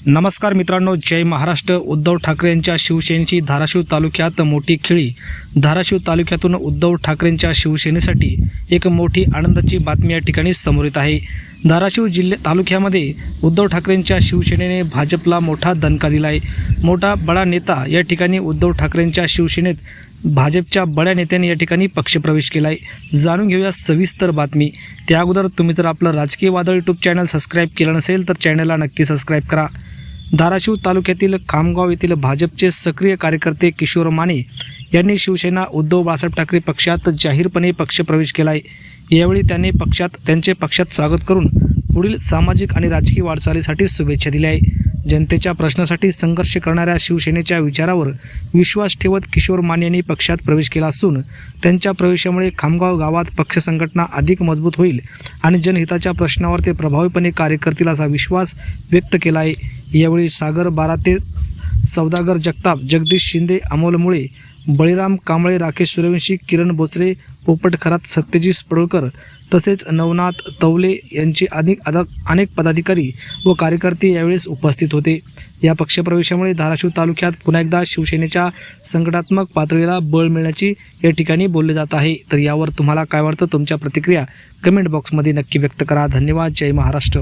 नमस्कार मित्रांनो, जय महाराष्ट्र। उद्धव ठाकरे यांच्या शिवसेनेची धाराशिव तालुक्यात मोठी खेळी। धाराशिव तालुक्यातून उद्धव ठाकरेंच्या शिवसेनेसाठी एक मोठी आनंदाची बातमी या ठिकाणी समोर येत आहे। धाराशिव तालुक्यामध्ये उद्धव ठाकरेंच्या शिवसेनेने भाजपला मोठा दणका दिला आहे। मोठा बडा नेता या ठिकाणी उद्धव ठाकरेंच्या शिवसेनेत भाजपच्या बड्या नेत्यांनी या ठिकाणी पक्षप्रवेश केला आहे। जाणून घेऊया सविस्तर बातमी। त्या अगोदर तुम्ही जर आपलं राजकीय वादळ यूट्यूब चॅनल सबस्क्राईब केलं नसेल तर चॅनलला नक्की सबस्क्राईब करा। धाराशिव तालुक्यातील खामगाव येथील भाजपचे सक्रिय कार्यकर्ते किशोर माने यांनी शिवसेना उद्धव बाळासाहेब ठाकरे पक्षात जाहीरपणे पक्षप्रवेश केला आहे। यावेळी त्यांनी त्यांचे पक्षात स्वागत करून पुढील सामाजिक आणि राजकीय वाटचालीसाठी शुभेच्छा दिल्या आहे। जनतेच्या प्रश्नासाठी संघर्ष करणाऱ्या शिवसेनेच्या विचारावर विश्वास ठेवत किशोर माने यांनी पक्षात प्रवेश केला असून त्यांच्या प्रवेशामुळे खामगाव गावात पक्ष संघटना अधिक मजबूत होईल आणि जनहिताच्या प्रश्नावर ते प्रभावीपणे कार्य करतील असा विश्वास व्यक्त केला आहे। यावेळी सागर बाराते, सौदागर जगताप, जगदीश शिंदे, अमोल मुळे, बळीराम कांबळे, राकेश सूर्यवंशी, किरण बोचरे, पोपट खरात, सत्यजित पडोळकर तसेच नवनाथ तवले यांचे अनेक पदाधिकारी व कार्यकर्ते यावेळेस उपस्थित होते। या पक्षप्रवेशामुळे धाराशिव तालुक्यात पुन्हा एकदा शिवसेनेच्या संघटनात्मक पातळीला बळ मिळण्याची या ठिकाणी बोलले जात आहे। तर यावर तुम्हाला काय वाटतं? तुमच्या प्रतिक्रिया कमेंट बॉक्समध्ये नक्की व्यक्त करा। धन्यवाद। जय महाराष्ट्र।